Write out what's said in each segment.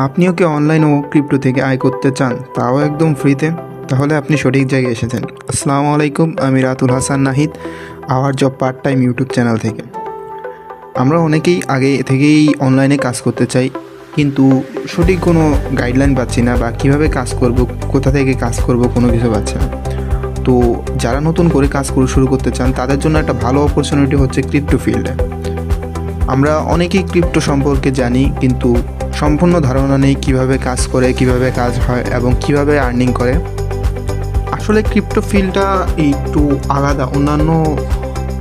আপনিও কি অনলাইন ও ক্রিপ্টো থেকে আয় করতে চান, তাও একদম ফ্রিতে? তাহলে আপনি সঠিক জায়গায় এসেছেন। আসসালামু আলাইকুম, আমি Ratul Hasan Nahid, hour job part time YouTube channel থেকে। আমরা অনেকেই আগে থেকেই অনলাইনে কাজ করতে চাই, কিন্তু সঠিক কোনো গাইডলাইন পাচ্ছি না, বা কীভাবে কাজ করব, কোথা থেকে কাজ করব, কোনো কিছু পাচ্ছি না। তো যারা নতুন করে কাজ শুরু করতে চান, তাদের জন্য একটা ভালো অপরচুনিটি হচ্ছে ক্রিপ্টো ফিল্ডে। আমরা অনেকেই ক্রিপ্টো সম্পর্কে জানি, কিন্তু সম্পূর্ণ ধারণা নেই কীভাবে কাজ করে, কিভাবে কাজ হয় এবং কিভাবে আর্নিং করে। আসলে ক্রিপ্টো ফিল্ডটা একটু আলাদা, অন্যান্য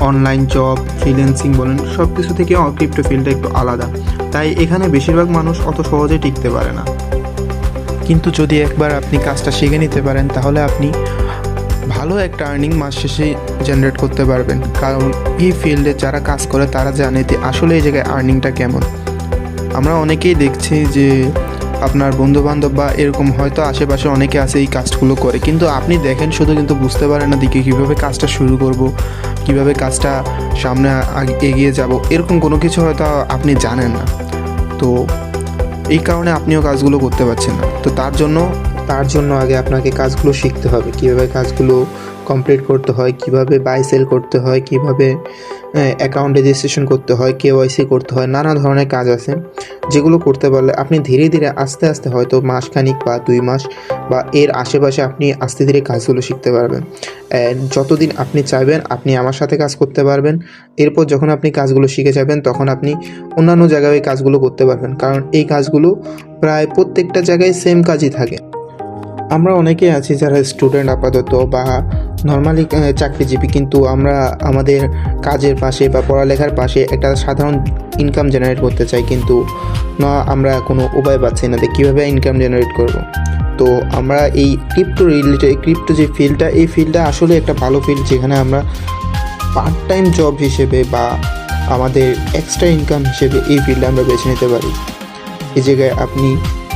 অনলাইন জব, ফ্রিল্যান্সিং বলেন, সব কিছু থেকে ক্রিপ্টো ফিল্ডটা একটু আলাদা। তাই এখানে বেশিরভাগ মানুষ অত সহজে টিকতে পারে না। কিন্তু যদি একবার আপনি কাজটা শিখে নিতে পারেন, তাহলে আপনি ভালো একটা আর্নিং মাস শেষে জেনারেট করতে পারবেন। কারণ এই ফিল্ডে যারা কাজ করে তারা জানে যে আসলে এই জায়গায় আর্নিংটা কেমন। আমরা অনেকেই দেখছি যে আপনার বন্ধুবান্ধব বা এরকম হয়তো আশেপাশে অনেকে আছে এই কাজগুলো করে, কিন্তু আপনি দেখেন শুধু, কিন্তু বুঝতে পারেন না দিকে কীভাবে কাজটা শুরু করব, কিভাবে কাজটা সামনে এগিয়ে যাব, এরকম কোনো কিছু হয়তো আপনি জানেন না। তো এই কারণে আপনিও কাজগুলো করতে পারছেন না। তো তার জন্য আগে আপনাকে কাজগুলো শিখতে হবে, কীভাবে কাজগুলো কমপ্লিট করতে হয়, কিভাবে বাই সেল করতে হয়, কিভাবে অ্যাকাউন্ট রেজিস্ট্রেশন করতে হয়, কেওয়াইসি করতে হয়। নানা ধরনের কাজ আছে যেগুলো করতে পারলে আপনি ধীরে ধীরে আস্তে আস্তে হয়তো মাসখানিক বা 2 মাস বা এর আশেপাশে আপনি আস্তে ধীরে কাজগুলো শিখতে পারবেন। যতদিন আপনি চাইবেন আপনি আমার সাথে কাজ করতে পারবেন। এরপর যখন আপনি কাজগুলো শিখে যাবেন, তখন আপনি অন্যান্য জায়গায় এই কাজগুলো করতে পারবেন, কারণ এই কাজগুলো প্রায় প্রত্যেকটা জায়গায় সেম কাজই থাকে। আমরা অনেকেই আছি যারা স্টুডেন্ট আপাতত বা নর্মালি চাকরিজীবী, কিন্তু আমরা আমাদের কাজের পাশে বা পড়ালেখার পাশে একটা সাধারণ ইনকাম জেনারেট করতে চাই, কিন্তু না আমরা কোনো উপায় পাচ্ছি না যে কীভাবে ইনকাম জেনারেট করব। তো আমরা এই ক্রিপ্টো যে ফিল্ডটা, এই ফিল্ডটা আসলে একটা ভালো ফিল্ড, যেখানে আমরা পার্ট টাইম জব হিসেবে বা আমাদের এক্সট্রা ইনকাম হিসেবে এই ফিল্ডে আমরা বেছে নিতে পারি। এই জায়গায় আপনি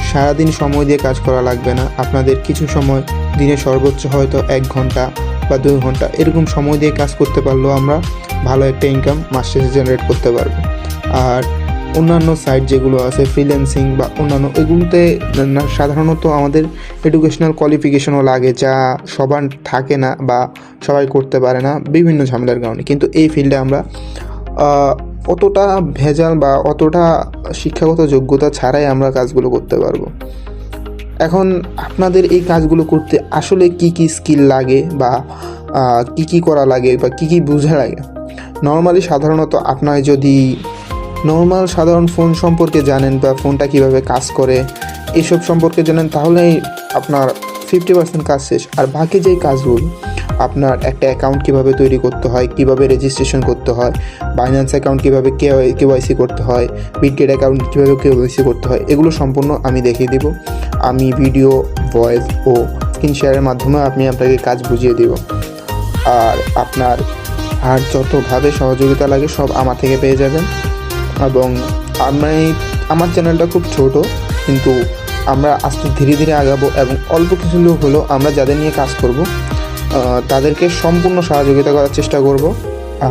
সারাদিন সময় দিয়ে কাজ করা লাগবে না। আপনাদের কিছু সময়, দিনে সর্বোচ্চ হয়তো 1 ঘন্টা বা 2 ঘন্টা এরকম সময় দিয়ে কাজ করতে পারলেও আমরা ভালো একটা ইনকাম মাস শেষে জেনারেট করতে পারবো। আর অন্যান্য সাইট যেগুলো আছে ফ্রিল্যান্সিং বা অন্যান্য, এগুলোতে সাধারণত আমাদের এডুকেশনাল কোয়ালিফিকেশনও লাগে, যা সবার থাকে না বা সবাই করতে পারে না বিভিন্ন ঝামেলার কারণে। কিন্তু এই ফিল্ডে আমরা অতটা ভেজাল বা অতটা শিক্ষাগত যোগ্যতা ছাড়াই আমরা কাজগুলো করতে পারবো। এখন আপনাদের এই কাজগুলো করতে আসলে কি স্কিল লাগে বা কি করা লাগে বা কি বোঝা লাগে? নর্মালি সাধারণত আপনার যদি সাধারণ ফোন সম্পর্কে জানেন বা ফোনটা কিভাবে কাজ করে এসব সম্পর্কে জানেন, তাহলেই আপনার 50% কাজ শেষ। আর বাকি যেই কাজগুলো, আপনার একটা অ্যাকাউন্ট কীভাবে তৈরি করতে হয়, কীভাবে রেজিস্ট্রেশন করতে হয়, বাইন্যান্স অ্যাকাউন্ট কীভাবে কেওয়াইসি করতে হয়, বিটগেট অ্যাকাউন্ট কীভাবে কেওয়াইসি করতে হয়, এগুলো সম্পূর্ণ আমি দেখিয়ে দেব। আমি ভিডিও, ভয়েস ও স্ক্রিন শেয়ারের মাধ্যমে আপনাকে কাজ বুঝিয়ে দেব। আর আপনার যতভাবে সহযোগিতা লাগে সব আমার থেকে পেয়ে যাবেন। এবং আমার চ্যানেলটা খুব ছোট, কিন্তু আমরা আস্তে ধীরে ধীরে আগাবো এবং অল্প কিছু লোক হলেও আমরা যাদের নিয়ে কাজ করব তাদেরকে সম্পূর্ণ সহযোগিতা করার চেষ্টা করব।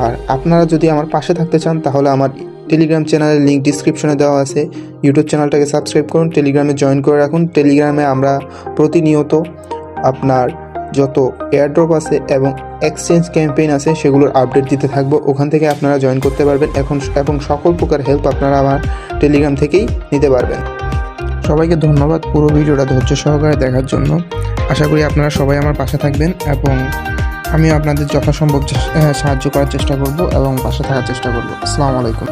আর আপনারা যদি আমার পাশে থাকতে চান, তাহলে আমার টেলিগ্রাম চ্যানেলের লিঙ্ক ডিসক্রিপশনে দেওয়া আছে। ইউটিউব চ্যানেলটাকে সাবস্ক্রাইব করুন, টেলিগ্রামে জয়েন করে রাখুন। টেলিগ্রামে আমরা প্রতিনিয়ত আপনার যত এয়ারড্রপ আছে এবং এক্সচেঞ্জ ক্যাম্পেইন আছে সেগুলোর আপডেট দিতে থাকবো। ওখান থেকে আপনারা জয়েন করতে পারবেন এবং সকল প্রকার হেল্প আপনারা আমার টেলিগ্রাম থেকেই নিতে পারবেন। সবাইকে ধন্যবাদ পুরো ভিডিওটা ধৈর্য সহকারে দেখার জন্য। আশা করি আপনারা সবাই আমার পাশে থাকবেন এবং আমি আপনাদের যথাসম্ভব সাহায্য করার চেষ্টা করব এবং পাশে থাকার চেষ্টা করব। আসসালামু আলাইকুম।